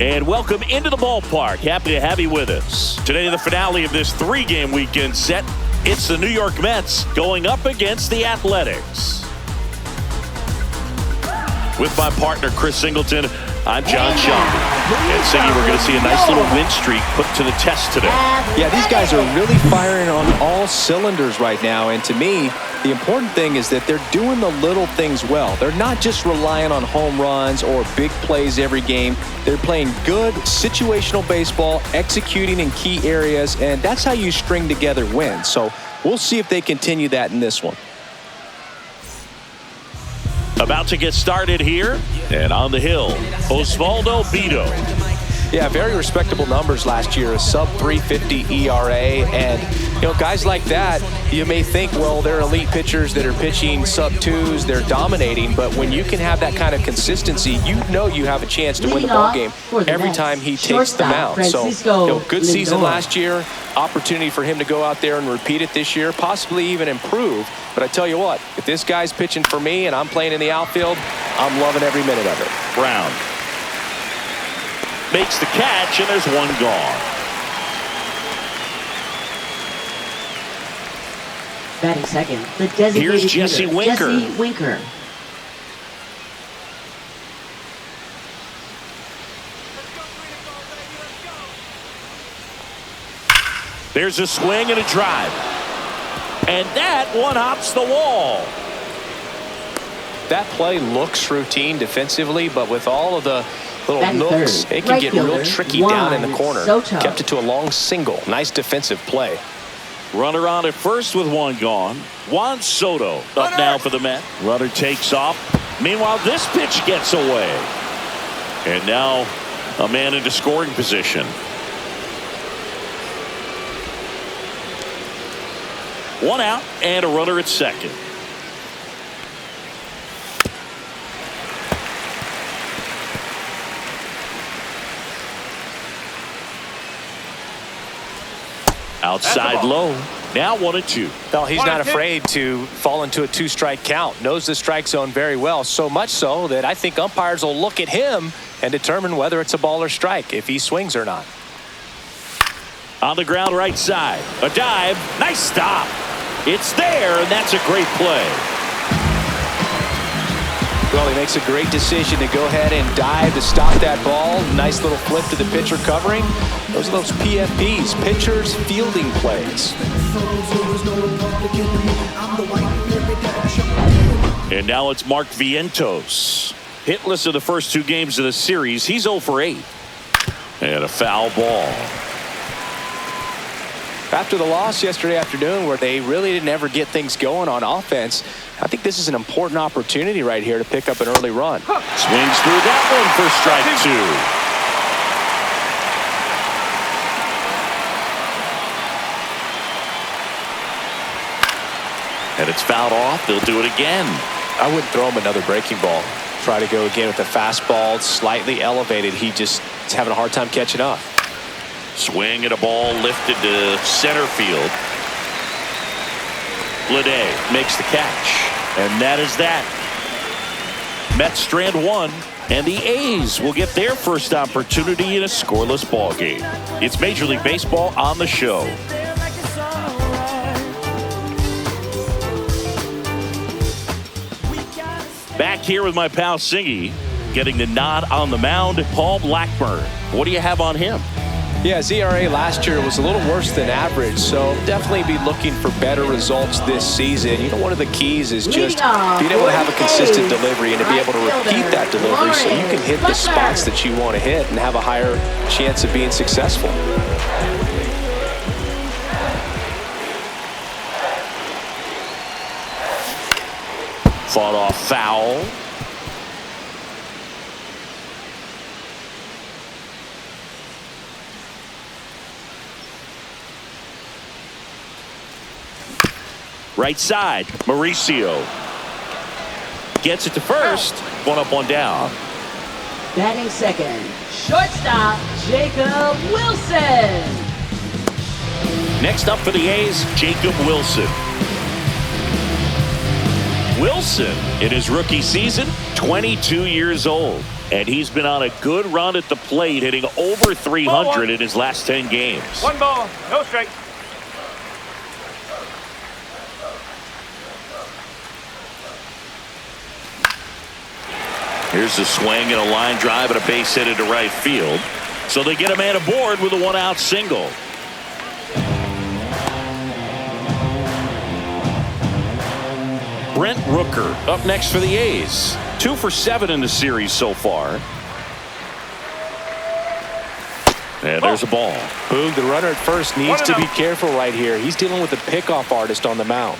And welcome into the ballpark. Happy to have you with us. Today, the finale of this 3-game weekend set. It's the New York Mets going up against the Athletics. With my partner, Chris Singleton, I'm John Shelby. And Siggy, we're going to see a nice little win streak put to the test today. Yeah, these guys are really firing on all cylinders right now. And to me, the important thing is that they're doing the little things well. They're not just relying on home runs or big plays every game. They're playing good situational baseball, executing in key areas, and that's how you string together wins. So we'll see if they continue that in this one. About to get started here, and on the hill, Osvaldo Bido. Yeah, very respectable numbers last year, a sub-350 ERA, and, you know, guys like that, you may think, well, they're elite pitchers that are pitching sub-2s, they're dominating, but when you can have that kind of consistency, you know you have a chance to win the ball game every time he takes the mound. So, you know, good season last year, opportunity for him to go out there and repeat it this year, possibly even improve. But I tell you what, if this guy's pitching for me and I'm playing in the outfield, I'm loving every minute of it. Brown makes the catch, and there's one gone. Batting second, the designated Here's Jesse Winker. Jesse Winker. There's a swing and a drive. And that one hops the wall. That play looks routine defensively, but with all of the little nooks, it can get real tricky down in the corner. Kept it to a long single. Nice defensive play. Runner on at first with one gone. Juan Soto up now for the Mets. Runner takes off. Meanwhile, this pitch gets away. And now a man into scoring position. One out and a runner at second. Outside low. Now 1-2. No, he's not afraid to fall into a 2-strike count. Knows the strike zone very well. So much so that I think umpires will look at him and determine whether it's a ball or strike, if he swings or not. On the ground right side. A dive. Nice stop. It's there, and that's a great play. Well, he makes a great decision to go ahead and dive to stop that ball. Nice little flip to the pitcher covering. Those are those PFPs, pitchers fielding plays. And now it's Mark Vientos. Hitless in the first 2 games of the series. He's 0 for 8. And a foul ball. After the loss yesterday afternoon where they really didn't ever get things going on offense, I think this is an important opportunity right here to pick up an early run. Swings through that one for strike 2. And it's fouled off. They'll do it again. I wouldn't throw him another breaking ball. Try to go again with the fastball, slightly elevated. He just is having a hard time catching up. Swing and a ball lifted to center field. Bleday makes the catch. And that is that. Mets strand 1. And the A's will get their first opportunity in a scoreless ball game. It's Major League Baseball on the show. Back here with my pal Singy, getting the nod on the mound, Paul Blackburn. What do you have on him? Yeah, his ERA last year was a little worse than average, so definitely be looking for better results this season. You know, one of the keys is just being able to have a consistent delivery and to be able to repeat that delivery so you can hit the spots that you want to hit and have a higher chance of being successful. Fought off foul. Right side, Mauricio gets it to first. One up, one down. Batting second, shortstop, Jacob Wilson. Next up for the A's, Jacob Wilson. Wilson, in his rookie season, 22 years old. And he's been on a good run at the plate, hitting over 300 in his last 10 games. 1 ball, no strike. Here's the swing and a line drive and a base hit into right field. So they get a man aboard with a 1-out single. Brent Rooker up next for the A's. 2 for 7 in the series so far. And there's a ball. Boog, the runner at first needs to be careful right here. He's dealing with a pickoff artist on the mound.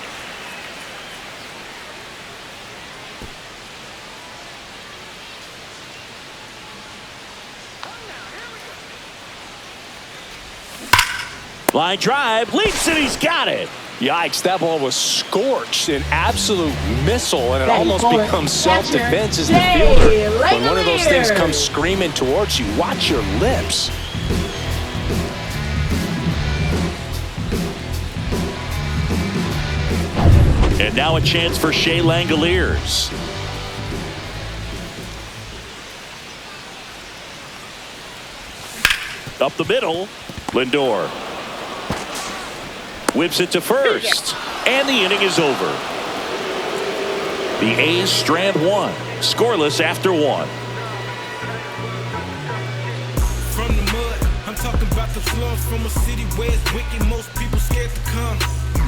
Line drive, leaps and he's got it. Yikes, that ball was scorched, an absolute missile, and it almost becomes self-defense as the fielder. When one of those things comes screaming towards you, watch your lips. And now a chance for Shea Langoliers. Up the middle, Lindor whips it to first, and the inning is over. The A's strand 1, scoreless after 1. From the mud, I'm talking about the slums from a city where it's wicked. Most people scared to come.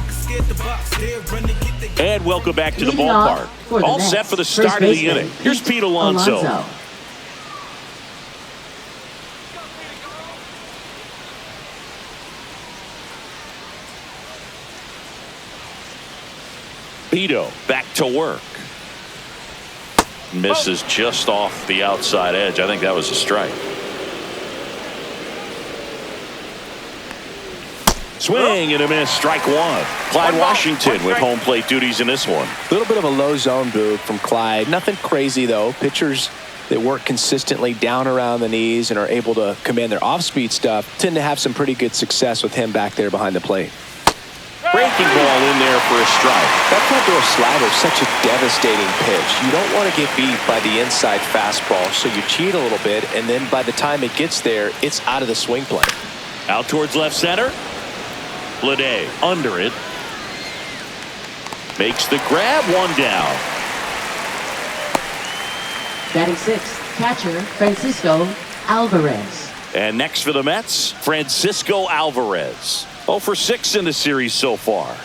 Scared to box, they're running, get the... And welcome back to the ballpark. All set for the start of the inning. Here's Pete Alonso. Vito back to work. Misses just off the outside edge. I think that was a strike. Swing and a miss. Strike 1. Clyde Washington with home plate duties in this one. A little bit of a low zone Boog from Clyde. Nothing crazy though. Pitchers that work consistently down around the knees and are able to command their off-speed stuff tend to have some pretty good success with him back there behind the plate. Breaking ball in there for a strike. That front door slider is such a devastating pitch. You don't want to get beat by the inside fastball, so you cheat a little bit, and then by the time it gets there, it's out of the swing plane. Out towards left center. Bleday under it. Makes the grab, 1 down. Batting 6th, catcher Francisco Alvarez. And next for the Mets, Francisco Alvarez. 0 for 6 in the series so far.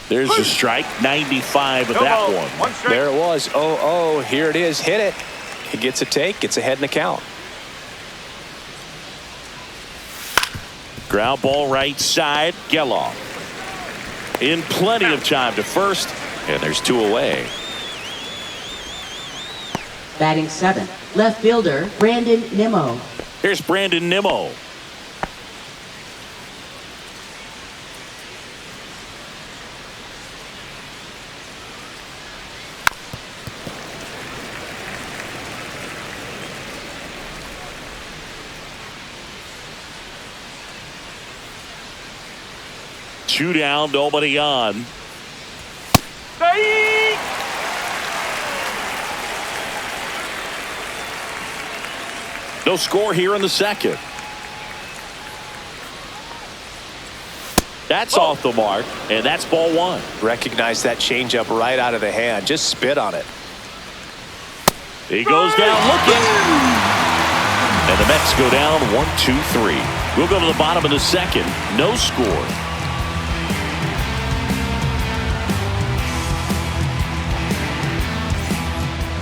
There's a strike, 95 of that one. There it was. 0-0. Here it is. Hit it. He gets a take. Gets ahead in the count. Ground ball right side. Geloff. In plenty of time to first. And there's 2 away. Batting 7th, left fielder Brandon Nimmo. Here's Brandon Nimmo. Two down, nobody on. No score here in the second. That's off the mark, and that's ball 1. Recognize that changeup right out of the hand. Just spit on it. He goes down looking. And the Mets go down 1-2-3. We'll go to the bottom of the second. No score.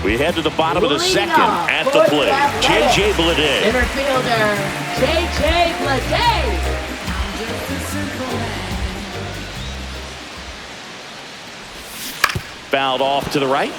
We head to the bottom of the second at the plate. J.J. Bleday. Center fielder J.J. Bleday. Fouled off to the right.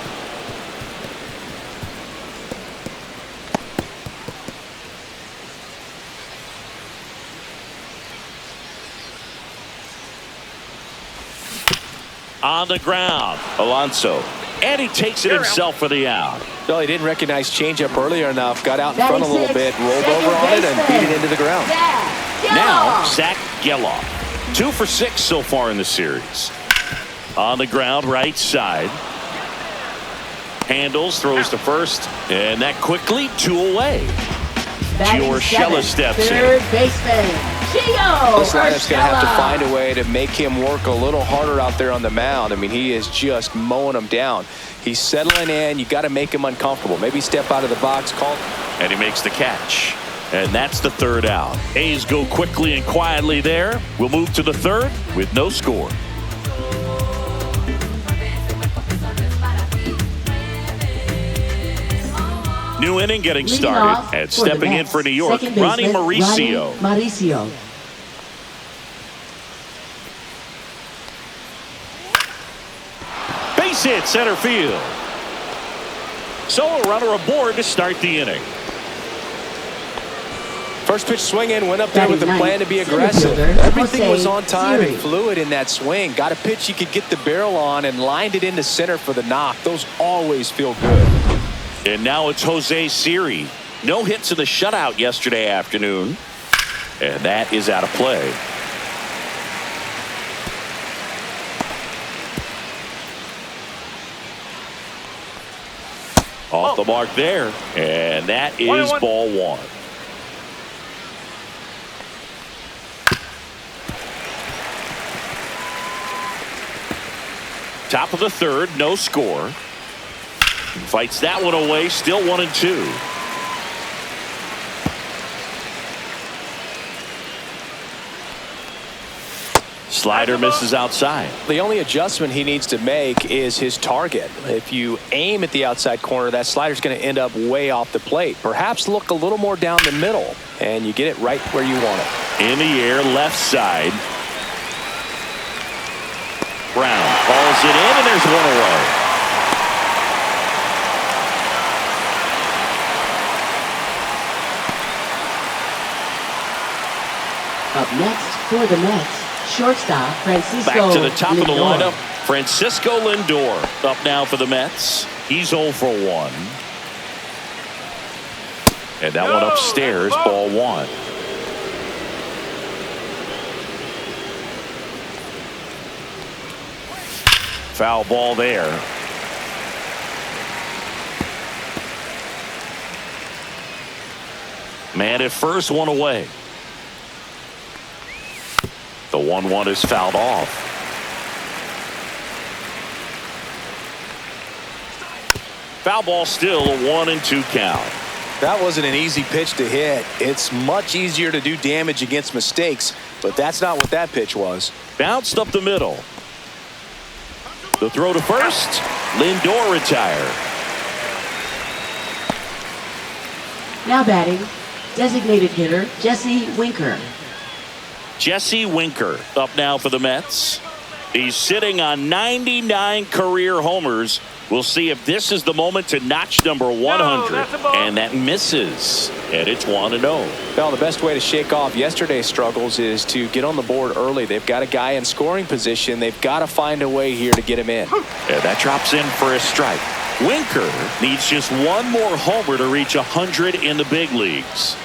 On the ground, Alonso. And he takes it himself for the out. No, he didn't recognize changeup earlier enough. Got out in front a little bit, rolled over on it, and beat it into the ground. Now, Zach Geloff. 2 for 6 so far in the series. On the ground, right side. Handles, throws to first, and that quickly 2 away. Batting Urshela seventh, steps in. third baseman, Gio This lineup's going to have to Urshela. find a way to make him work a little harder out there on the mound. I mean, he is just mowing them down. He's settling in. You got to make him uncomfortable. Maybe step out of the box, call. And he makes the catch. And that's the 3rd out. A's go quickly and quietly there. We'll move to the 3rd with no score. New inning getting Leading started. off And for the stepping in Mets, for New York, second Ronnie baseman, Mauricio. Ronnie Mauricio. Base hit center field. So a runner aboard to start the inning. First pitch swinging, went up there with the Batting plan to be ninth, aggressive. center fielder, Everything was Jose on time and Siri. fluid in that swing. Got a pitch you could get the barrel on and lined it into center for the knock. Those always feel good. And now it's Jose Siri. No hits in the shutout yesterday afternoon. And that is out of play. Off the mark there. And that is ball 1. Top of the 3rd, no score. Fights that one away, still 1-2. Slider misses outside. The only adjustment he needs to make is his target. If you aim at the outside corner, that slider's going to end up way off the plate. Perhaps look a little more down the middle, and you get it right where you want it. In the air, left side. Brown calls it in, and there's one away. Up next for the Mets, shortstop Francisco Back to the top of the Lindor. lineup, Francisco Lindor up now for the Mets. He's 0 for 1. And that one upstairs, ball 1. Foul ball there. Man at first, one away. The 1-1 is fouled off. Foul ball still, a 1-2 count. That wasn't an easy pitch to hit. It's much easier to do damage against mistakes, but that's not what that pitch was. Bounced up the middle. The throw to first. Lindor retired. Now batting, designated hitter Jesse Winker. Jesse Winker up now for the Mets. He's sitting on 99 career homers. We'll see if this is the moment to notch number 100. And that misses. And it's 1-0. Well, the best way to shake off yesterday's struggles is to get on the board early. They've got a guy in scoring position. They've got to find a way here to get him in. And that drops in for a strike. Winker needs just one more homer to reach 100 in the big leagues.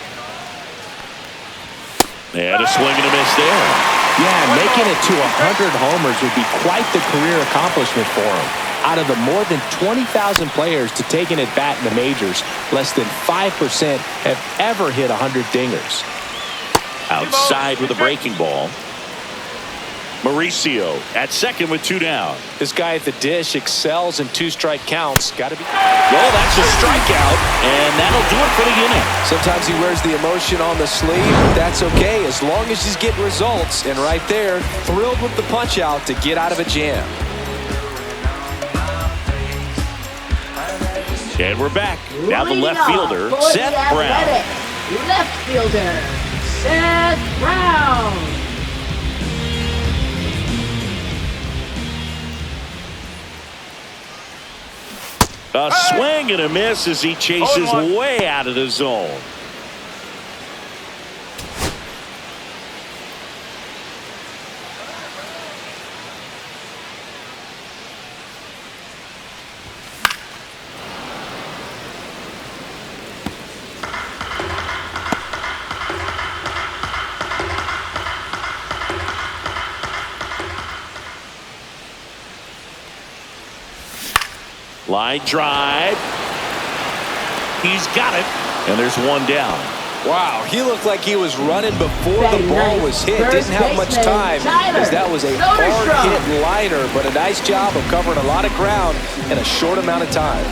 And a swing and a miss there. Yeah, making it to 100 homers would be quite the career accomplishment for him. Out of the more than 20,000 players to take an at-bat in the majors, less than 5% have ever hit 100 dingers. Outside with a breaking ball. Mauricio at second with 2 down. This guy at the dish excels in 2-strike counts. Got to be. Well, that's a strikeout, and that'll do it for the inning. Sometimes he wears the emotion on the sleeve, but that's okay as long as he's getting results. And right there, thrilled with the punch out to get out of a jam. And we're back. Now the Leading left off fielder, for Seth the Brown. Athletics, left fielder Seth Brown. A swing and a miss as he chases way out of the zone. Line drive. He's got it. And there's one down. Wow, he looked like he was running before the ball was hit. Didn't have much time, as that was a hard-hit liner, but a nice job of covering a lot of ground in a short amount of time.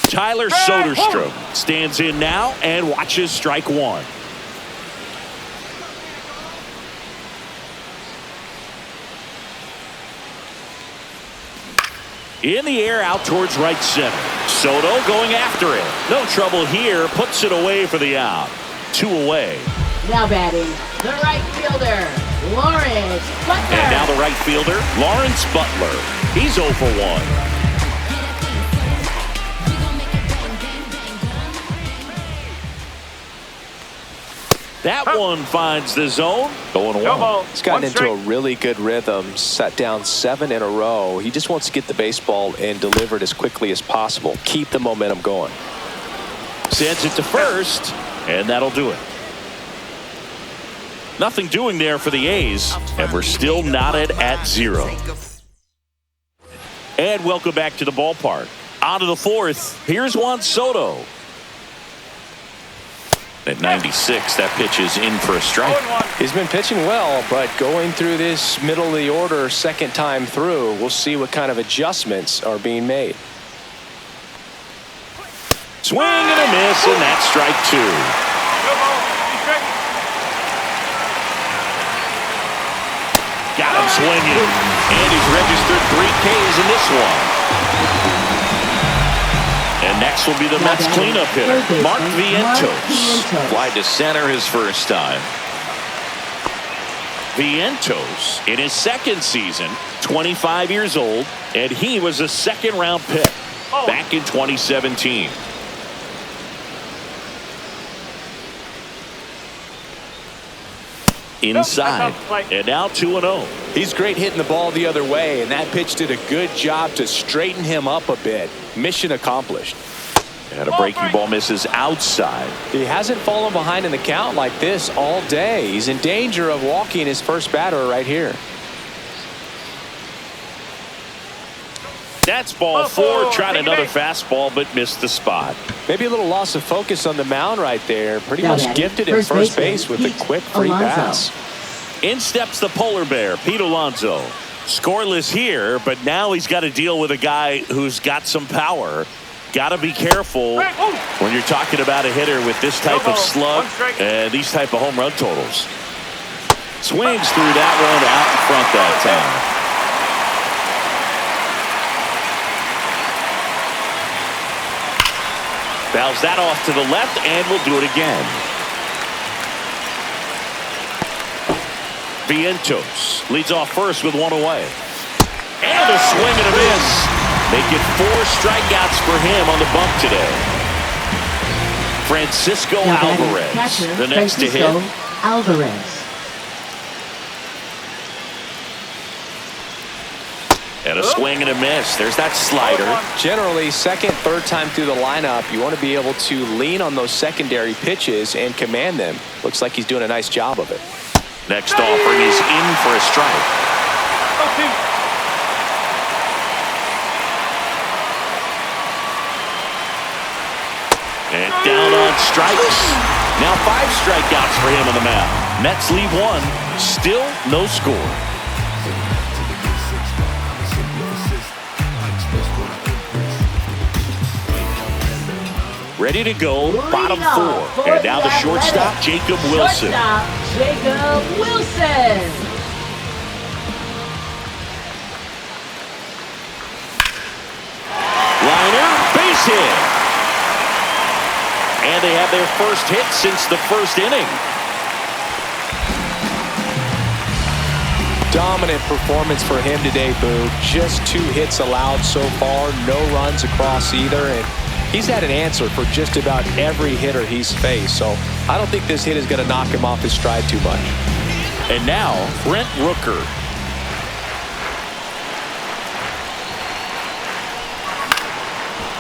Tyler Soderstrom stands in now and watches strike one. In the air out towards right center. Soto going after it. No trouble here. Puts it away for the out. 2 away. Now batting, the right fielder, Lawrence Butler. And now the right fielder, Lawrence Butler. He's 0 for 1. That one finds the zone. Going 1. He's gotten into a really good rhythm. Set down 7 in a row. He just wants to get the baseball and deliver it as quickly as possible. Keep the momentum going. Sends it to first, and that'll do it. Nothing doing there for the A's, and we're still knotted at 0. And welcome back to the ballpark. On to the 4th. Here's Juan Soto. At 96, that pitch is in for a strike. He's been pitching well, but going through this middle of the order second time through, we'll see what kind of adjustments are being made. Swing and a miss, and that's strike 2. Got him swinging, and he's registered 3 Ks in this one. And next will be the Mets cleanup hitter, Mark Vientos. Fly to center his first time. Vientos in his second season, 25 years old, and he was a second-round pick back in 2017. Inside, and now 2-0. He's great hitting the ball the other way, and that pitch did a good job to straighten him up a bit. Mission accomplished. And a breaking ball misses outside. He hasn't fallen behind in the count like this all day. He's in danger of walking his first batter right here. That's ball 4. Tried another fastball, but missed the spot. Maybe a little loss of focus on the mound right there. Pretty much gifted at first base with a quick free pass. In steps the polar bear, Pete Alonso. Scoreless here, but now he's got to deal with a guy who's got some power. Got to be careful when you're talking about a hitter with this type of slug and these type of home run totals. Swings through that one out in front that time. Fouls that off to the left, and we'll do it again. Vientos leads off first with 1 away. And a swing and a miss. Make it 4 strikeouts for him on the bump today. Francisco Alvarez, the next to hit. Alvarez. And a swing and a miss. There's that slider. Generally, second, third time through the lineup, you want to be able to lean on those secondary pitches and command them. Looks like he's doing a nice job of it. Next offering is in for a strike. And down on strikes. Now 5 strikeouts for him on the mound. Mets leave 1. Still no score. Ready to go, bottom 4. And now the shortstop, Jacob Wilson. Jacob Wilson. Liner, base hit. And they have their first hit since the first inning. Dominant performance for him today, Boo. Just 2 hits allowed so far, no runs across either, and he's had an answer for just about every hitter he's faced, so I don't think this hit is going to knock him off his stride too much. And now, Brent Rooker.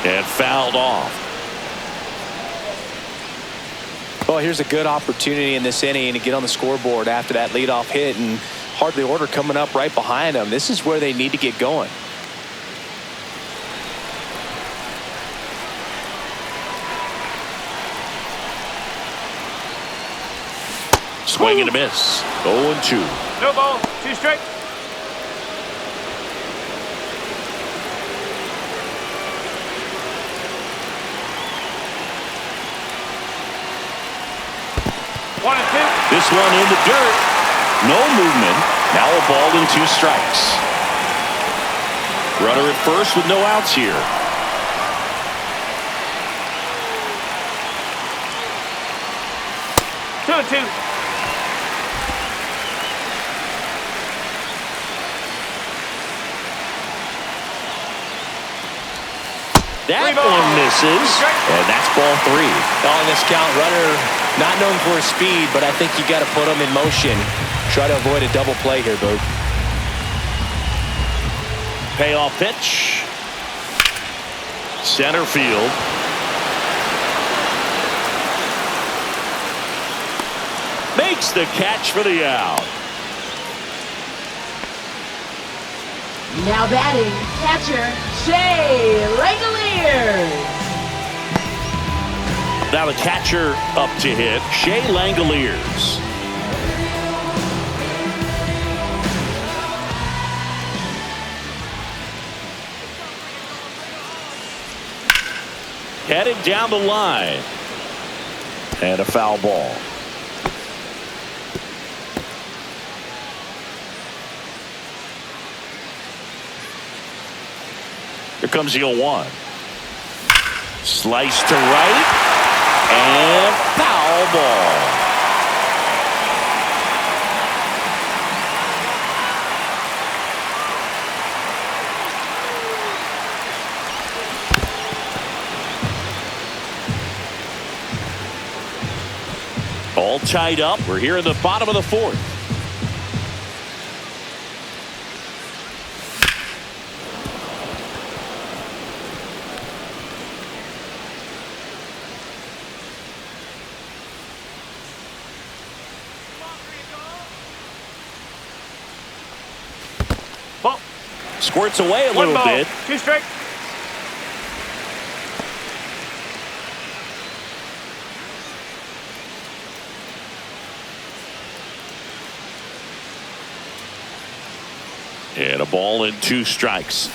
And fouled off. Well, here's a good opportunity in this inning to get on the scoreboard after that leadoff hit, and hardly order coming up right behind them. This is where they need to get going. Swing and a miss. 0-2. No ball. 2 straight. This one in the dirt. No movement. Now a ball and 2 strikes. Runner at first with no outs here. Two. That one misses, and that's ball 3. On this count, runner not known for his speed, but I think you got to put him in motion. Try to avoid a double play here, Boog. Payoff pitch. Center field. Makes the catch for the out. Now batting, catcher, Shea Langoliers. Now the catcher up to hit, Shea Langoliers. Headed down the line. And a foul ball. Here comes the 0-1. Slice to right. And foul ball. All tied up. We're here in the bottom of the 4th. Squirts away a little bit. 2 straight. And a ball and 2 strikes.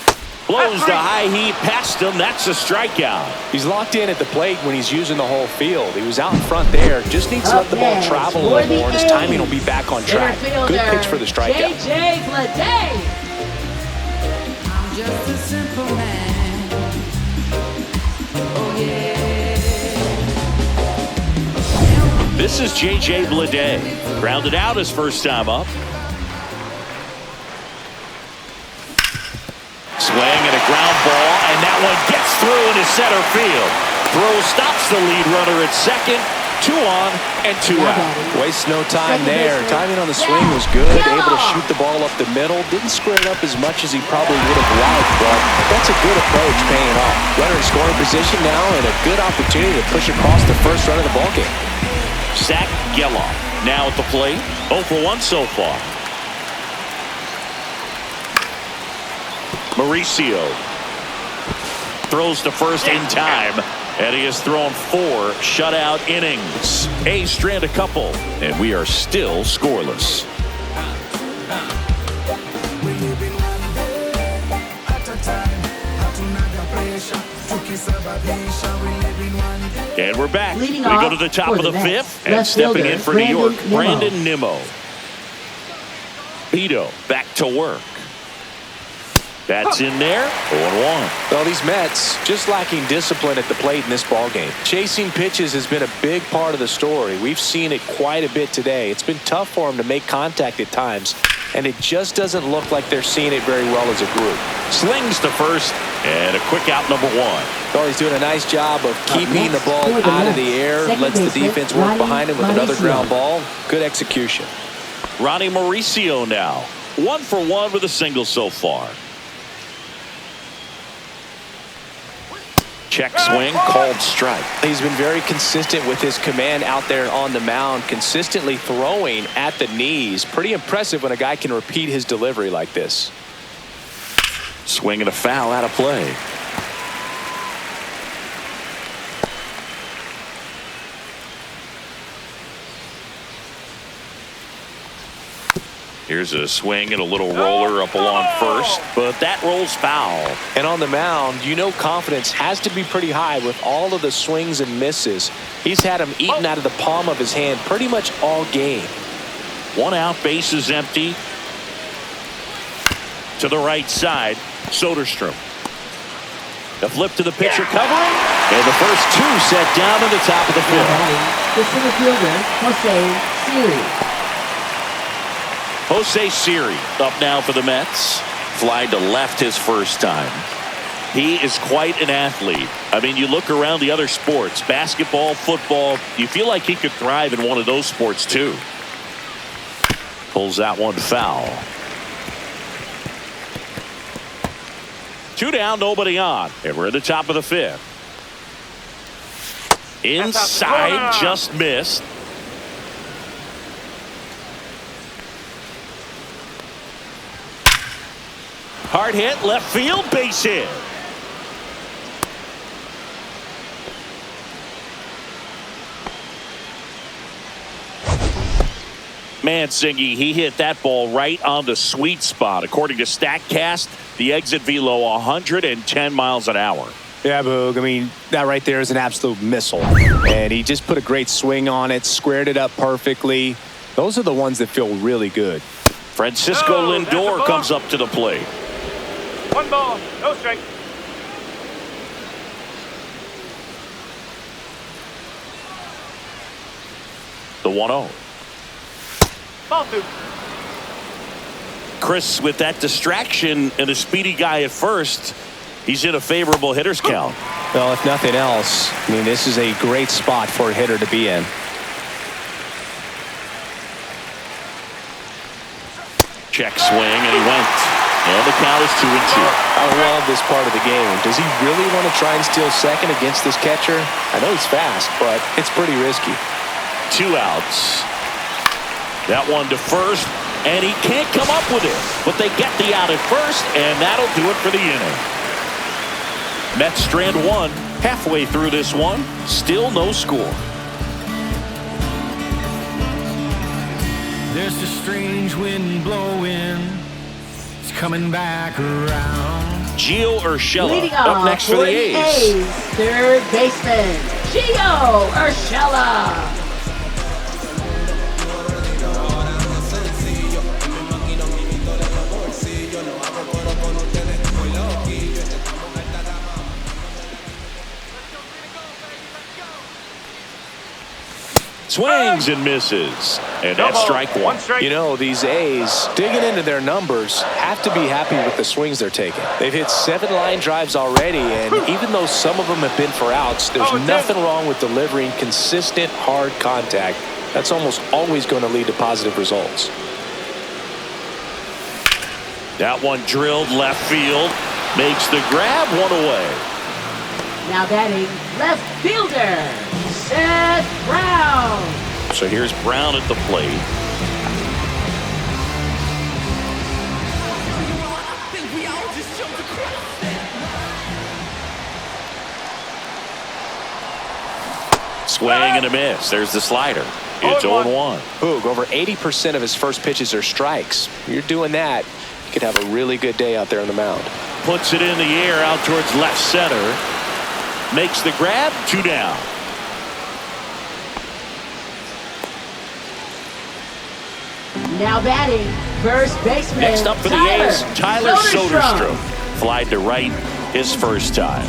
Blows the high heat past him. That's a strikeout. He's locked in at the plate when he's using the whole field. He was out in front there. Just needs to let the ball travel a little more, and his timing will be back on track. Good pitch for the strikeout. JJ Bleday. Just a simple man. Oh yeah. This is J.J. Bleday. Grounded out his first time up. Swing and a ground ball, and that one gets through into center field. Throw stops the lead runner at second. 2 on and 2 out. Wastes no time there. Timing on the swing was good. Able to shoot the ball up the middle. Didn't square it up as much as he probably would have liked, but that's a good approach paying off. Runner in scoring position now, and a good opportunity to push across the first run of the ballgame. Zach Geloff now at the plate. 0 for 1 so far. Mauricio throws to first in time. And he has thrown 4 shutout innings. A's strand a couple, and we are still scoreless. And we're back. We go to the top of the 5th, and stepping in for New York, Brandon Nimmo. Vito back to work. That's in there. 0-1. Well, these Mets just lacking discipline at the plate in this ballgame. Chasing pitches has been a big part of the story. We've seen it quite a bit today. It's been tough for them to make contact at times, and it just doesn't look like they're seeing it very well as a group. Slings to first, and a quick out number 1. Well, he's doing a nice job of keeping the ball out of the air. Lets the defense work behind him with another ground ball. Good execution. Ronnie Mauricio now. 1 for 1 with a single so far. Check swing, called strike. He's been very consistent with his command out there on the mound, consistently throwing at the knees. Pretty impressive when a guy can repeat his delivery like this. Swing and a foul out of play. Here's a swing and a little roller up along first, but that rolls foul. And on the mound, you know confidence has to be pretty high with all of the swings and misses. He's had them eaten out of the palm of his hand pretty much all game. 1 out, base is empty. To the right side, Soderstrom. The flip to the pitcher covering, and the first 2 set down at the top of the fifth. The center fielder, Jose Siri. Jose Siri up now for the Mets. Fly to left his first time. He is quite an athlete. I mean, you look around the other sports, basketball, football, you feel like he could thrive in one of those sports too. Pulls that one foul. 2 down, nobody on. And we're at the top of the fifth. Inside, just missed. Hard hit, left field, base hit. Mansingy, he hit that ball right on the sweet spot. According to StatCast, the exit velo 110 miles an hour. Yeah, Boog. I mean, that right there is an absolute missile. And he just put a great swing on it, squared it up perfectly. Those are the ones that feel really good. Francisco Lindor comes up to the plate. 1 ball, no strike. The 1-0. Ball 2. Chris, with that distraction and a speedy guy at first, he's in a favorable hitter's count. Well, if nothing else, I mean, this is a great spot for a hitter to be in. Check swing, and he went. And the count is 2-2. I love this part of the game. Does he really want to try and steal second against this catcher? I know he's fast, but it's pretty risky. 2 outs. That one to first, and he can't come up with it. But they get the out at first, and that'll do it for the inning. Mets strand 1 halfway through this one. Still no score. There's a strange wind blowing. It's coming back around. Gio Urshela Leading up off next for the A's. Third baseman, Gio Urshela. Swings and misses. And that's strike 1. You know, these A's, digging into their numbers, have to be happy with the swings they're taking. They've hit 7 line drives already, and even though some of them have been for outs, there's nothing wrong with delivering consistent, hard contact. That's almost always going to lead to positive results. That one drilled left field. Makes the grab, 1 away. Now batting left fielder, Seth Brown. So here's Brown at the plate. Swing and a miss. There's the slider. It's 0-1. Boog, over 80% of his first pitches are strikes. You're doing that, you could have a really good day out there on the mound. Puts it in the air out towards left center. Makes the grab, 2 down. Now batting first baseman. Next up for the A's, Tyler Soderstrom. Flied to right his first time.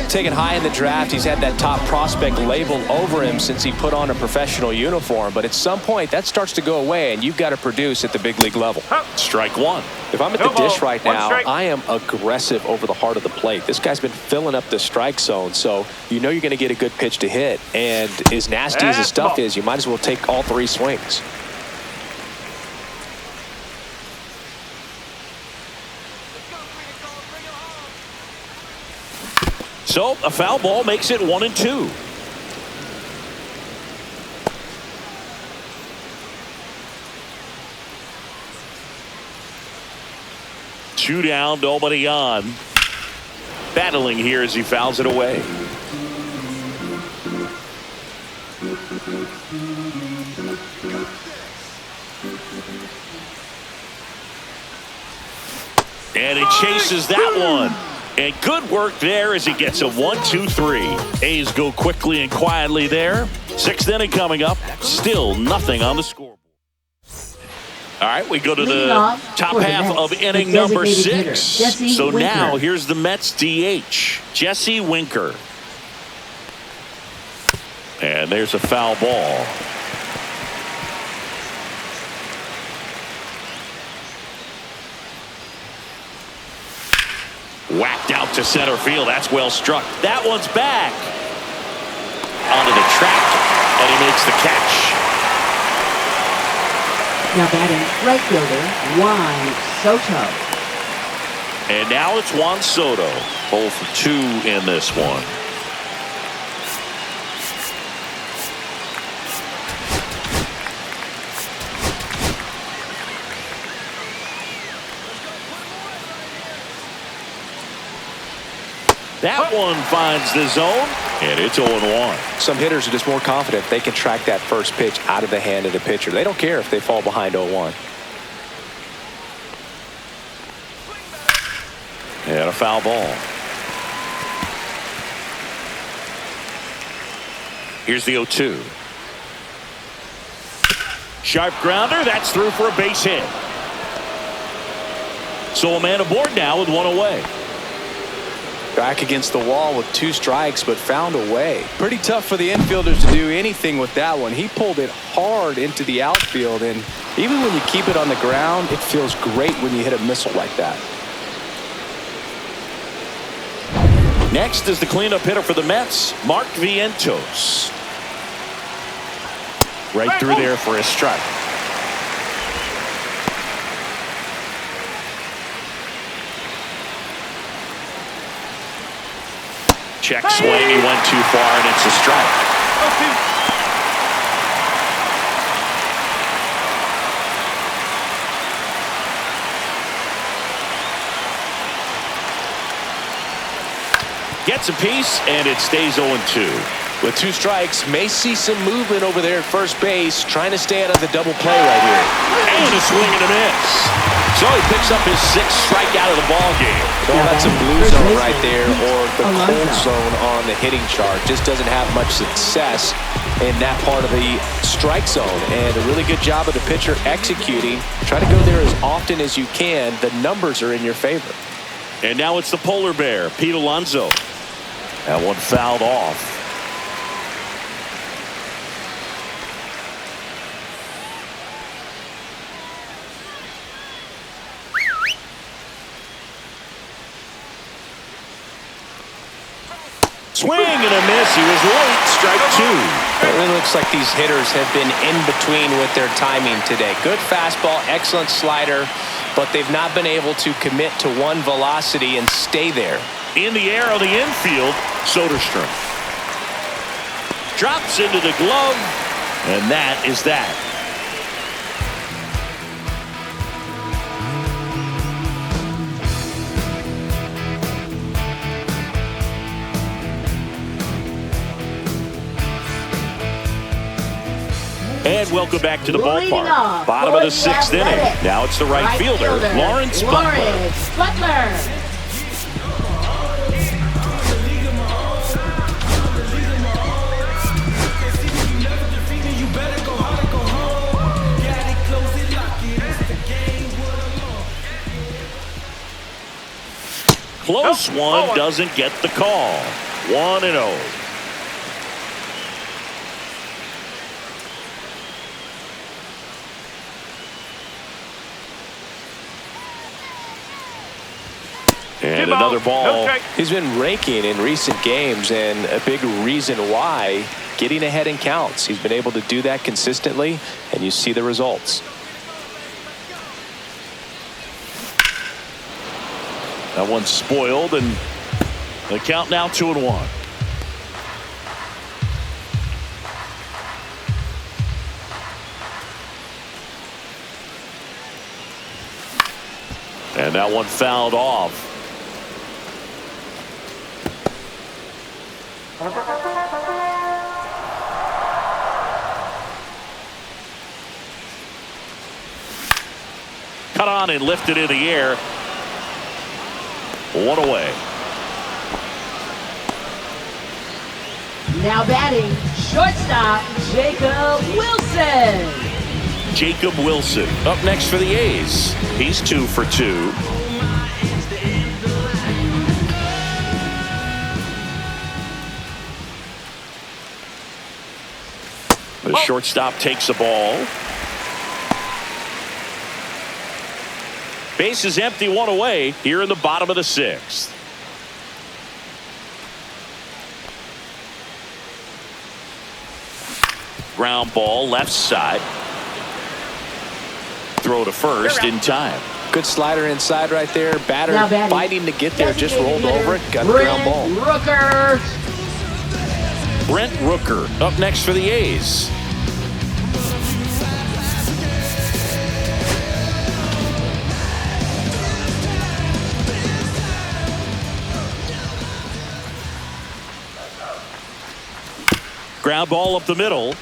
Taken high in the draft, he's had that top prospect label over him since he put on a professional uniform. But at some point, that starts to go away, and you've got to produce at the big league level. Strike 1. If I'm at the dish right now, I am aggressive over the heart of the plate. This guy's been filling up the strike zone, so you know you're going to get a good pitch to hit. And as nasty as his stuff is, you might as well take all 3 swings. So a foul ball makes it 1-2. Two down, nobody on. Battling here as he fouls it away. And he chases that one. And good work there as he gets a 1-2-3. A's go quickly and quietly there. Sixth inning coming up. Still nothing on the scoreboard. All right, we go to the top half of inning number 6. So now here's the Mets DH, Jesse Winker. And there's a foul ball. Whacked out to center field. That's well struck. That one's back. Onto the track, and he makes the catch. Now batting right fielder, Juan Soto. And now it's Juan Soto. 0 for 2 in this one. That one finds the zone, and it's 0-1. Some hitters are just more confident they can track that first pitch out of the hand of the pitcher. They don't care if they fall behind 0-1. And a foul ball. Here's the 0-2. Sharp grounder. That's through for a base hit. So a man aboard now with one away. Back against the wall with 2 strikes, but found a way. Pretty tough for the infielders to do anything with that one. He pulled it hard into the outfield, and even when you keep it on the ground, it feels great when you hit a missile like that. Next is the cleanup hitter for the Mets, Mark Vientos. Right through there for a strike. Check swing, he went too far, and it's a strike. Gets a piece, and it stays 0-2. With 2 strikes, may see some movement over there at first base, trying to stay out of the double play right here. And a swing and a miss. So he picks up his 6th strikeout of the ball game. Well, that's a blue zone right there, or the cold zone on the hitting chart. Just doesn't have much success in that part of the strike zone. And a really good job of the pitcher executing. Try to go there as often as you can. The numbers are in your favor. And now it's the polar bear, Pete Alonso. That one fouled off. Swing and a miss. He was late. Strike 2. It really looks like these hitters have been in between with their timing today. Good fastball, excellent slider, but they've not been able to commit to one velocity and stay there. In the air on the infield, Soderstrom. Drops into the glove, and that is that. And welcome back to the ballpark. Bottom of the 6th inning. Now it's the right fielder, Lawrence Butler. Close one, doesn't get the call. 1-0. And another ball. He's been raking in recent games, and a big reason why, getting ahead in counts. He's been able to do that consistently, and you see the results. That one's spoiled, and The count now 2-1. And that one fouled off. Cut on and lifted in the air. One away. Now batting, shortstop, Jacob Wilson. Jacob Wilson up next for the A's. He's 2 for 2. The shortstop takes the ball. Base is empty, one away here in the bottom of the 6th. Ground ball left side. Throw to first in time. Good slider inside right there. Batter fighting to get there. Just rolled over it. Got the ground ball. Rooker. Brent Rooker up next for the A's. Ground ball up the middle.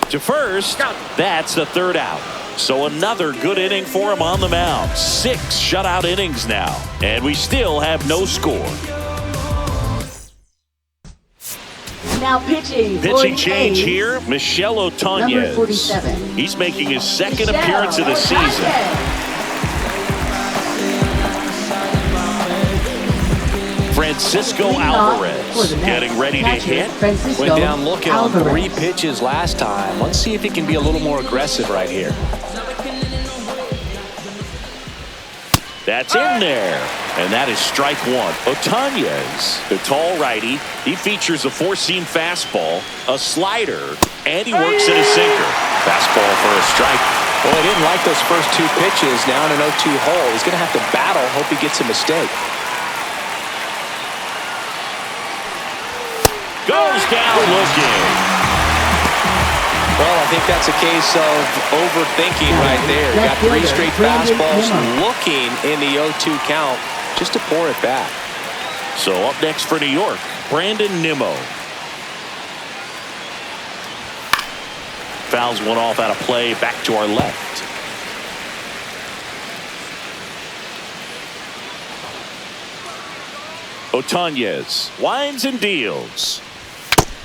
To first. That's the 3rd out. So another good inning for him on the mound. 6 shutout innings now. And we still have no score. Now pitching. Pitching change here. Michel Otanez. Number 47. He's making his 2nd appearance of the season. Francisco Alvarez getting ready to hit. Went down looking on 3 pitches last time. Let's see if he can be a little more aggressive right here. That's in there. And that is strike 1. Otanez, the tall righty. He features a 4-seam fastball, a slider, and he works in a sinker. Fastball for a strike. Well, he didn't like those first 2 pitches. Now in an 0-2 hole. He's going to have to battle. Hope he gets a mistake. Goes down looking. Well, I think that's a case of overthinking right there. Got 3 straight fastballs looking in the 0-2 count just to pour it back. So up next for New York, Brandon Nimmo. Fouls one off out of play, back to our left. Otanez winds and deals.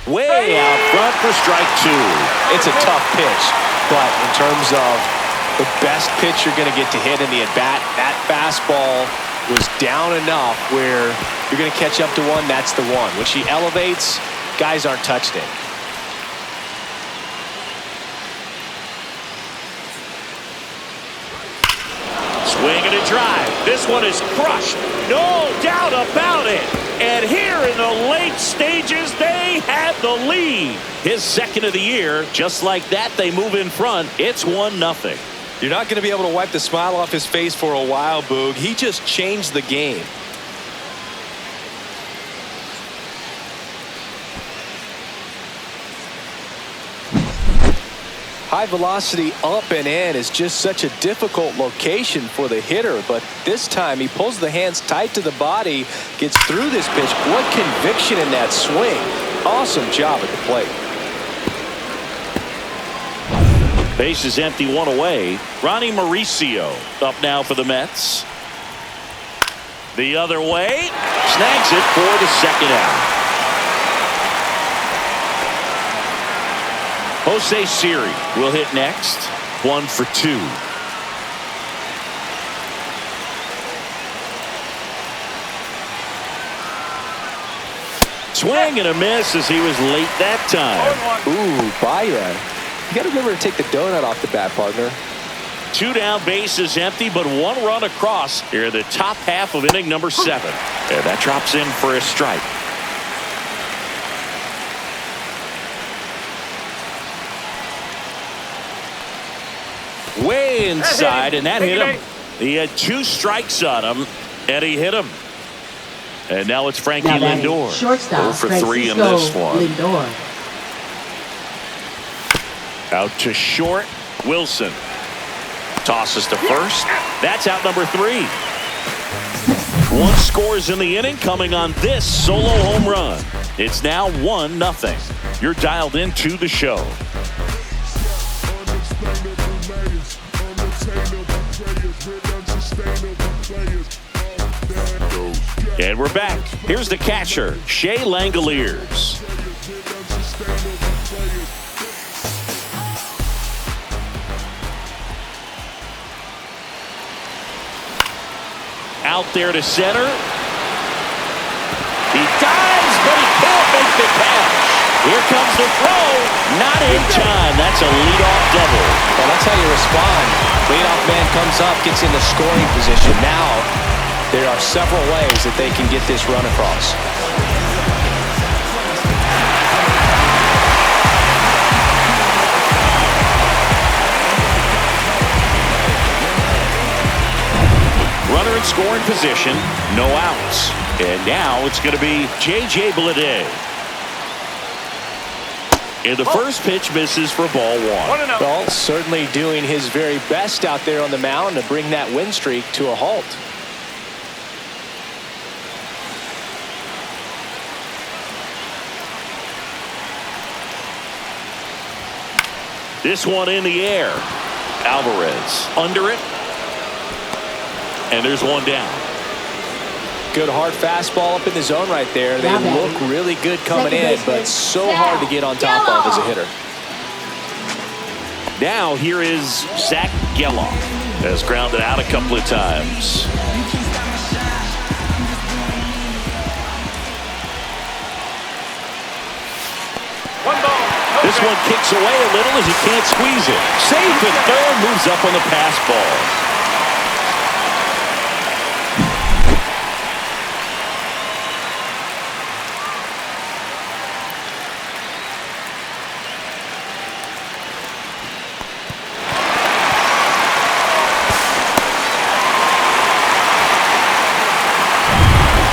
Way out front for strike 2. It's a tough pitch, but in terms of the best pitch you're going to get to hit in the at-bat, that fastball was down enough where you're going to catch up to one. That's the one. When she elevates, guys aren't touched it. Swing and a drive. This one is crushed. No doubt about it. And here in the late stages, they have the lead. His 2nd of the year. Just like that, they move in front. It's 1-0. You're not going to be able to wipe the smile off his face for a while, Boog. He just changed the game. High velocity up and in is just such a difficult location for the hitter, but this time he pulls the hands tight to the body, gets through this pitch. What conviction in that swing. Awesome job at the plate. Base is empty, 1 away. Ronnie Mauricio up now for the Mets. The other way. Snags it for the 2nd out. Jose Siri will hit next. 1 for 2. Swing and a miss as he was late that time. Ooh, Baya. You got to remember to take the donut off the bat, partner. 2 down, base is empty, but 1 run across here in the top half of inning number 7. And that drops in for a strike. Way inside, and that hit him. He had 2 strikes on him, and he hit him. And now it's Frankie Now batting Lindor. shortstop 0 for 3 in Francisco this one. Lindor. Out to short, Wilson. Tosses to first. That's out number 3. 1 scores in the inning coming on this solo home run. It's now 1-0. You're dialed into the show. And we're back. Here's the catcher, Shea Langoliers. Out there to center. He dives, but he can't make the catch. Here comes the throw. Not in time. That's a leadoff double. Well, that's how you respond. Leadoff man comes up, gets into scoring position. Now, there are several ways that they can get this run across. Runner in scoring position, no outs. And now it's going to be J.J. Bleday. And the first pitch misses for ball 1. Well, certainly doing his very best out there on the mound to bring that win streak to a halt. This one in the air. Alvarez under it. And there's one down. Good hard fastball up in the zone right there. They look really good coming in, but so hard to get on top of as a hitter. Now here is Zach Geloff. Has grounded out a couple of times. This one kicks away a little as he can't squeeze it. Safe at third, moves up on the pass ball.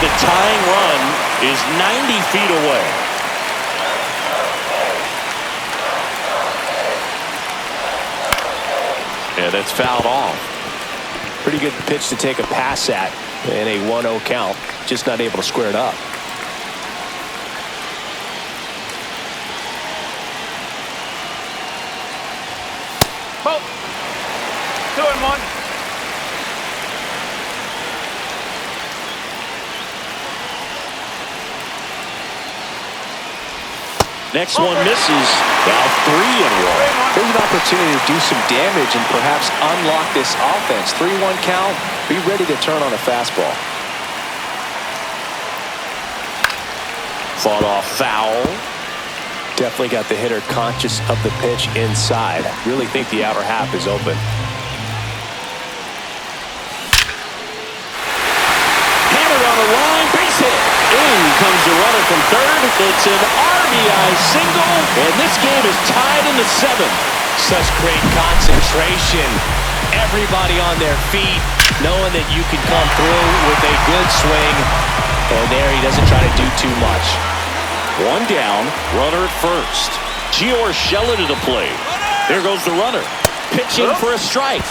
The tying run is 90 feet away. And that's fouled off. Pretty good pitch to take a pass at in a 1-0 count. Just not able to square it up. Ball. 2-1. Next one misses. Now 3-1. There's an opportunity to do some damage and perhaps unlock this offense. 3-1 count. Be ready to turn on a fastball. Fought off foul. Definitely got the hitter conscious of the pitch inside. Really think the outer half is open. Hammered on the line, base hit. In comes the runner from third. It's an RBI single, and this game is tied in the 7th. Such great concentration. Everybody on their feet, knowing that you can come through with a good swing. And there he doesn't try to do too much. One down, runner at first. Gio Urshela to the plate. There goes the runner. Pitching for a strike.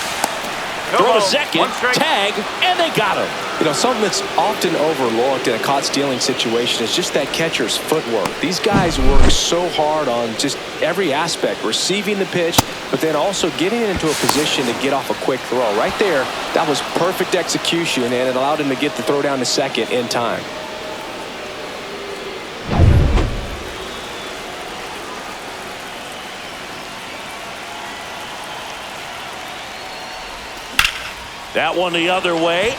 Throw to second, tag, and they got him. You know, something that's often overlooked in a caught stealing situation is just that catcher's footwork. These guys work so hard on just every aspect, receiving the pitch, but then also getting into a position to get off a quick throw. Right there, that was perfect execution, and it allowed him to get the throw down to second in time. That one the other way.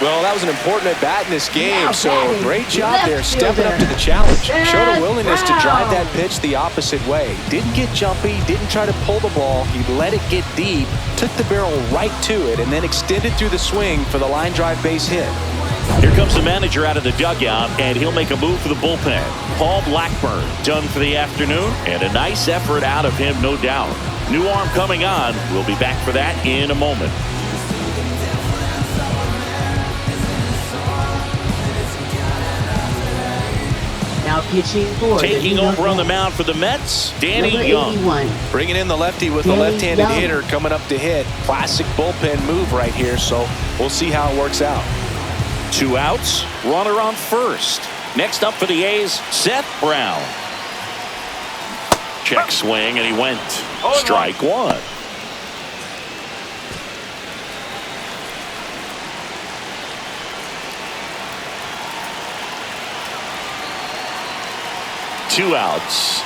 Well, that was an important at-bat in this game, so great job there stepping up to the challenge. Showed a willingness to drive that pitch the opposite way. Didn't get jumpy, didn't try to pull the ball. He let it get deep, took the barrel right to it, and then extended through the swing for the line drive base hit. Here comes the manager out of the dugout, and he'll make a move for the bullpen. Paul Blackburn done for the afternoon, and a nice effort out of him, no doubt. New arm coming on. We'll be back for that in a moment. Now pitching for taking over on the mound for the Mets, Danny number Young. 81. Bringing in the lefty with the Danny left-handed Young. hitter coming up to hit. Classic bullpen move right here, so we'll see how it works out. 2 outs, runner on first. Next up for the A's, Seth Brown. Check swing, and he went. Strike one. Two outs.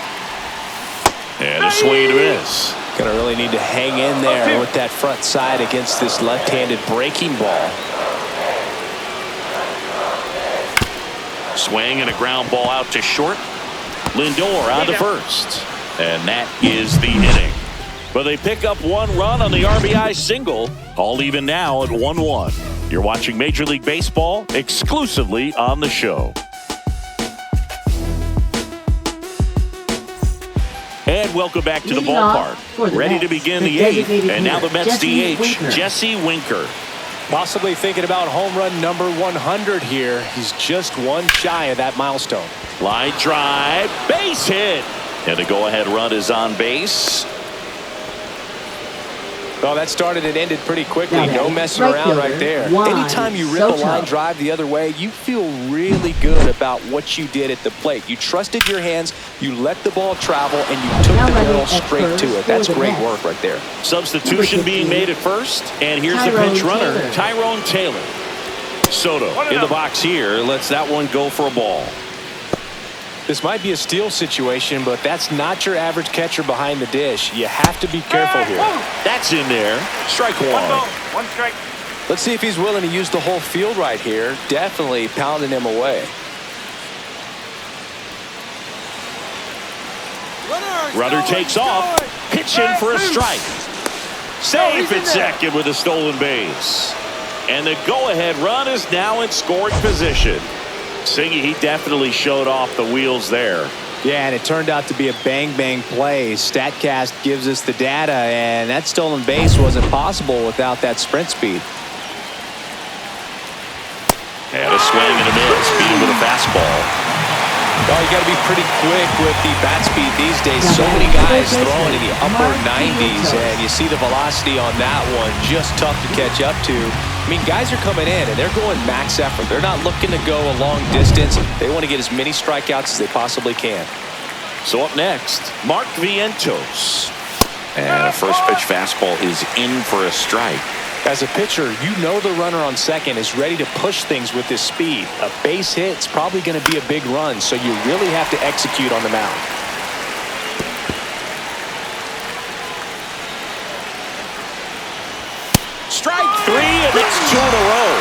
And a swing to miss. Gonna really need to hang in there with that front side against this left-handed breaking ball. Swing and a ground ball out to short. Lindor on to first. And that is the inning. But they pick up 1 run on the RBI single. All even now at 1-1. You're watching Major League Baseball exclusively on the show. And welcome back to the Leading off ballpark. for the Ready to Mets, begin the the 8th. designated And now the hitter, Mets Jesse DH, Winker. Jesse Winker. Possibly thinking about home run number 100 here. He's just 1 shy of that milestone. Line drive, base hit. And the go-ahead run is on base. Well, that started and ended pretty quickly. Now No batting messing right around right fielder, there. Juan Anytime you rip Soto. a line drive the other way, you feel really good about what you did at the plate. You trusted your hands, you let the ball travel, and you took Now the running barrel at straight first to it. for That's the great Mets. work right there. Substitution Number 15, being made at first. And here's the Tyrone pinch runner, Taylor. Tyrone Taylor. Soto in the box here. Lets that one go for a ball. This might be a steal situation, but that's not your average catcher behind the dish. You have to be careful here. That's in there. Strike one. 1 ball, 1 strike. Let's see if he's willing to use the whole field right here. Definitely pounding him away. Runner takes off. Pitch in for a strike. Safe at second with a stolen base. And the go-ahead run is now in scoring position. Singy, he definitely showed off the wheels there. Yeah, and it turned out to be a bang-bang play. StatCast gives us the data, and that stolen base wasn't possible without that sprint speed. And a swing and a miss. Beat him with a fastball. Well, you got to be pretty quick with the bat speed these days. So many guys throwing in the upper 90s, and you see the velocity on that one. Just tough to catch up to. I mean, guys are coming in, and they're going max effort. They're not looking to go a long distance. They want to get as many strikeouts as they possibly can. So up next, Mark Vientos. And a first pitch fastball is in for a strike. As a pitcher, you know the runner on second is ready to push things with his speed. A base hit's probably going to be a big run, so you really have to execute on the mound. Strike 3, and that's 2 in a row.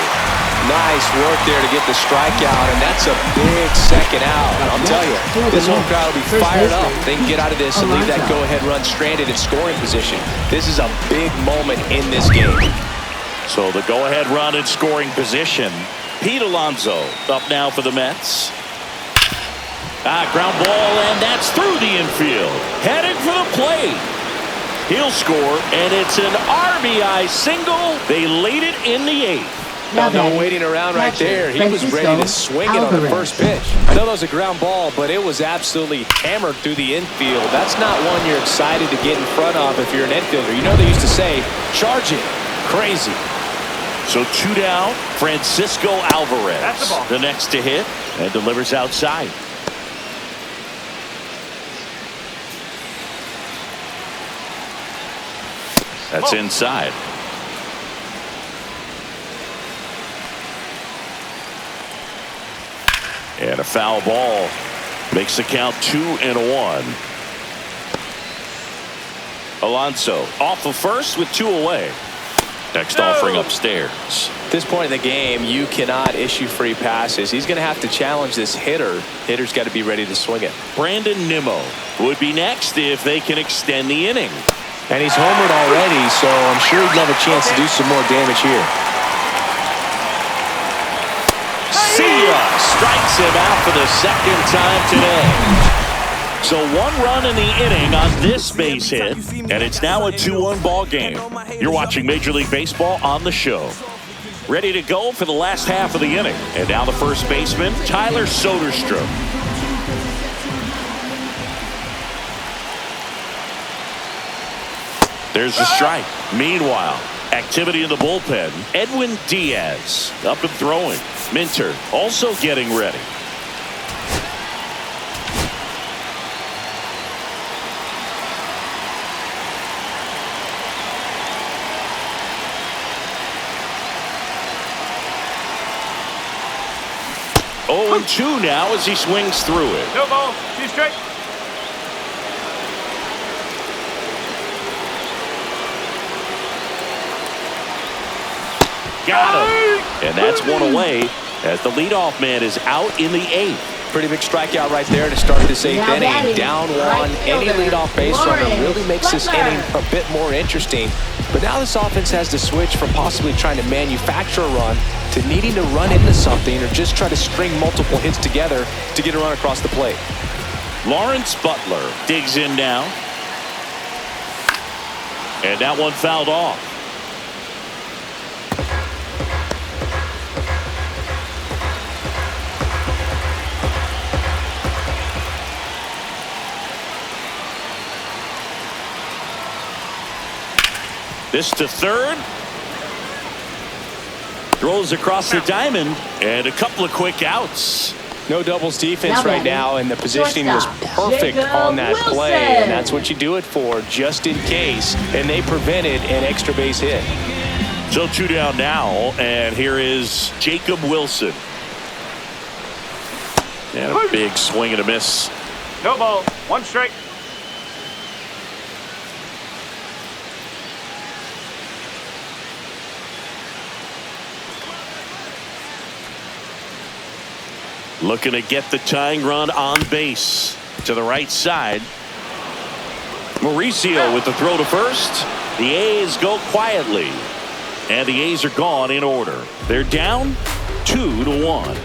Nice work there to get the strikeout, and that's a big second out. And I'll tell you, this home crowd will be fired up. They can get out of this and leave that go-ahead run stranded in scoring position. This is a big moment in this game. So the go-ahead run in scoring position. Pete Alonso up now for the Mets. Ground ball, and that's through the infield. Heading for the plate. He'll score, and it's an RBI single. They lead it in the 8th. No waiting around right there. He was ready to swing it on the first pitch. I know that was a ground ball, but it was absolutely hammered through the infield. That's not one you're excited to get in front of if you're an infielder. You know they used to say, charge it. Crazy. So 2 down, Francisco Alvarez. That's the ball. The next to hit, and delivers outside. That's inside. And a foul ball makes the count 2-1. Alonso off of first with 2 away. Next offering upstairs. At this point in the game, you cannot issue free passes. He's going to have to challenge this hitter. Hitter's got to be ready to swing it. Brandon Nimmo would be next if they can extend the inning. And he's homered already, so I'm sure he'd love a chance to do some more damage here. See ya! Strikes him out for the 2nd time today. So 1 run in the inning on this base hit, and it's now a 2-1 ball game. You're watching Major League Baseball on the show. Ready to go for the last half of the inning. And now the first baseman, Tyler Soderstrom. There's the strike. Meanwhile, activity in the bullpen. Edwin Diaz up and throwing. Minter also getting ready. Oh, and 2 now as he swings through it. No ball. 2 straight. Got him. And that's 1 away as the leadoff man is out in the 8th. Pretty big strikeout right there to start this 8th Now inning. batting, Down 1. right Any fielder, leadoff base runner Lawrence really makes this Butler. inning a bit more interesting. But now this offense has to switch from possibly trying to manufacture a run to needing to run into something or just try to string multiple hits together to get a run across the plate. Lawrence Butler digs in now. And that one fouled off. This to third. Throws across the diamond. And a couple of quick outs. No doubles defense Now right batting, now, and the positioning was shortstop, perfect Jacob on that play. Wilson. And that's what you do it for, just in case. And they prevented an extra base hit. So 2 down now. And here is Jacob Wilson. And a big swing and a miss. No ball. 1 straight. Looking to get the tying run on base to the right side. Mauricio with the throw to first. The A's go quietly. And the A's are gone in order. They're down 2-1.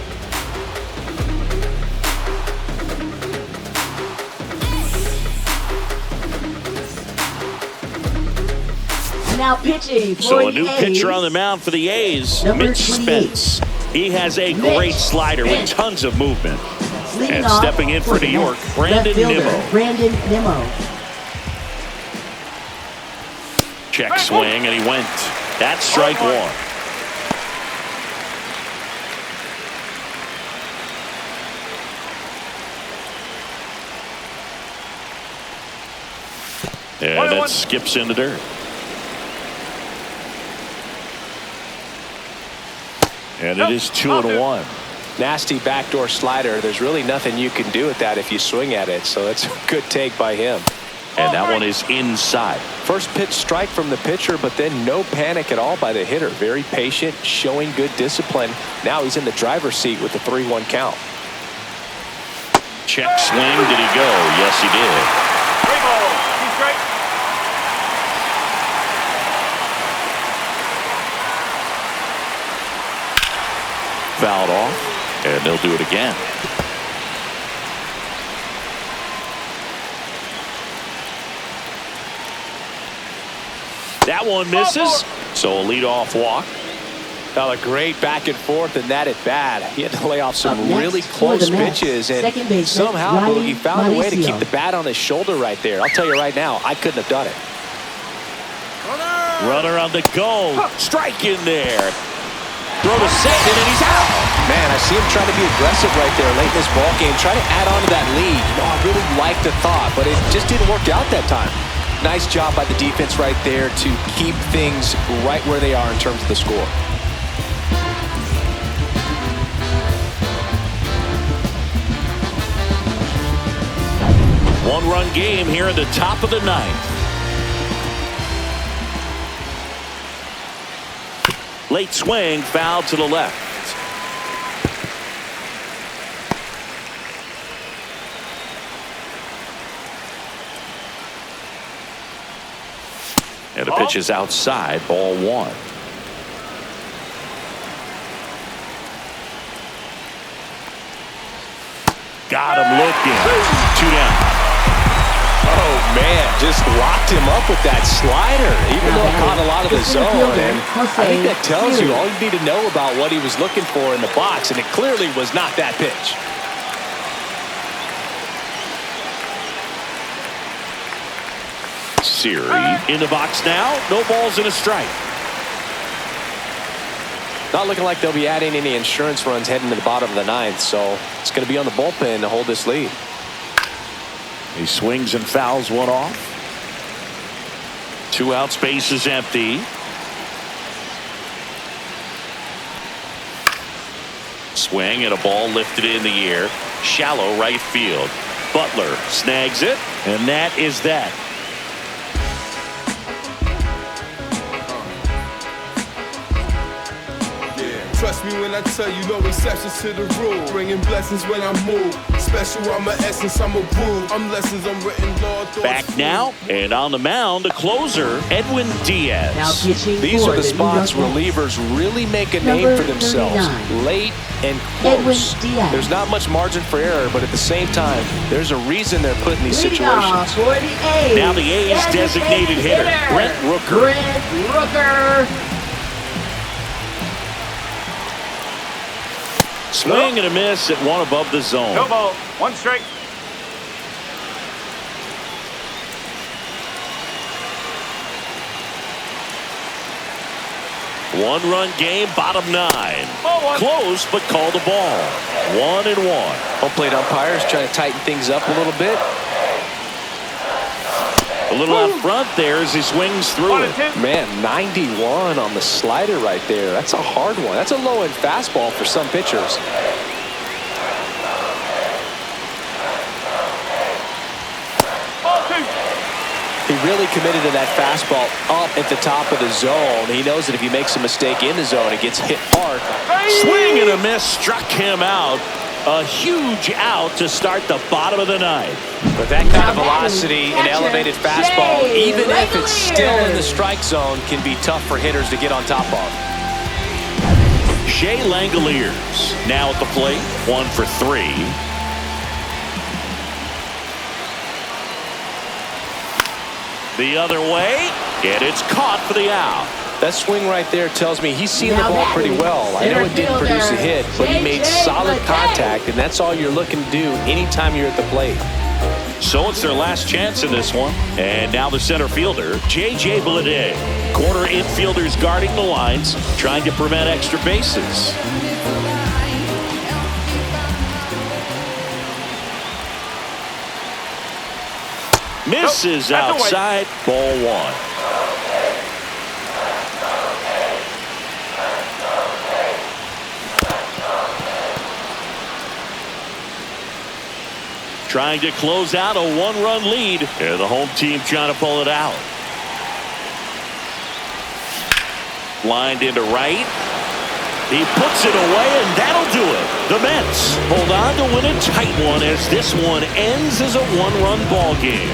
Now pitching for So a the new A's. pitcher on the mound for the A's, Number Mitch 28. Spence. He has a Mitch great slider with Spence. tons of movement. Leading And off stepping in for the New York, Mets, Brandon left fielder, Nimmo. Brandon Nimmo. Check swing, and he went. That's strike 1. And that skips into dirt. And it is 2-1. Nasty backdoor slider. There's really nothing you can do with that if you swing at it. So that's a good take by him. And that one is inside. First pitch strike from the pitcher, but then no panic at all by the hitter. Very patient, showing good discipline. Now he's in the driver's seat with the 3-1 count. Check swing. Did he go? Yes, he did. 3 ball. 2 straight. Fouled off, and they'll do it again. That one misses, so a leadoff walk. Now a great back and forth in that at bat. He had to lay off some Up next really for close the Mets, pitches, and second baseman, somehow Ronnie he found a way to Mauricio. keep the bat on his shoulder right there. I'll tell you right now, I couldn't have done it. Runner on the go. Strike in there. Throw to second, and he's out. Man, I see him trying to be aggressive right there late in this ball game, trying to add on to that lead. You know, I really liked the thought, but it just didn't work out that time. Nice job by the defense right there to keep things right where they are in terms of the score. One-run game here in the top of the 9th. Late swing, foul to the left. And the pitch is outside, ball 1. Got him looking. 2 down. Man, just locked him up with that slider, even though it caught a lot of the zone. And I think that tells you all you need to know about what he was looking for in the box, and it clearly was not that pitch. Siri in the box now. No balls and a strike. Not looking like they'll be adding any insurance runs heading to the bottom of the ninth, so it's going to be on the bullpen to hold this lead. He swings and fouls one off. 2 outs, base is empty. Swing and a ball lifted in the air. Shallow right field. Butler snags it, and that is that. Trust me when I tell you, no exceptions to the rule. Bringing blessings when I move. Special, I'm an essence, I'm a groove. I'm lessons, I'm written law. Back now, and on the mound, the closer, Edwin Diaz. Now pitching These for are the the spots New York Mets. relievers really make a name Number for themselves. 39. Late and Edwin close. Diaz. There's not much margin for error, but at the same time, there's a reason they're put in these Leading off situations. for the A's. Now the A's designated hitter, Brent Rooker. Brent Rooker. Swing and a miss at one above the zone. No ball. 1 strike. One-run game, bottom 9. Ball 1. Close, but called a ball. 1-1. Home plate umpires trying to tighten things up a little bit. A little out front there as he swings through 1 it. and 2. Man, 91 on the slider right there. That's a hard one. That's a low-end fastball for some pitchers. Ball 2. He really committed to that fastball up at the top of the zone. He knows that if he makes a mistake in the zone, it gets hit hard. Swing and a miss struck him out. A huge out to start the bottom of the 9th. But that kind of velocity and elevated fastball, even if it's still in the strike zone, can be tough for hitters to get on top of. Shea Langoliers now at the plate. 1 for 3. The other way, and it's caught for the out. That swing right there tells me he's seeing the ball pretty well. I know it didn't produce a hit, but he made solid contact, and that's all you're looking to do anytime you're at the plate. So it's their last chance in this one. And now the center fielder, J.J. Bleday. Corner infielders guarding the lines, trying to prevent extra bases. Misses outside, ball 1. Trying to close out a 1-run lead. And the home team trying to pull it out. Lined into right. He puts it away, and that'll do it. The Mets hold on to win a tight one as this one ends as a 1-run ball game.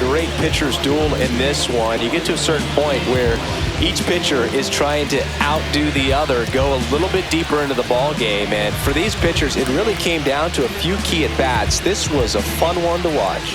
Great pitcher's duel in this one. You get to a certain point where each pitcher is trying to outdo the other, go a little bit deeper into the ball game, and for these pitchers, it really came down to a few key at-bats. This was a fun one to watch.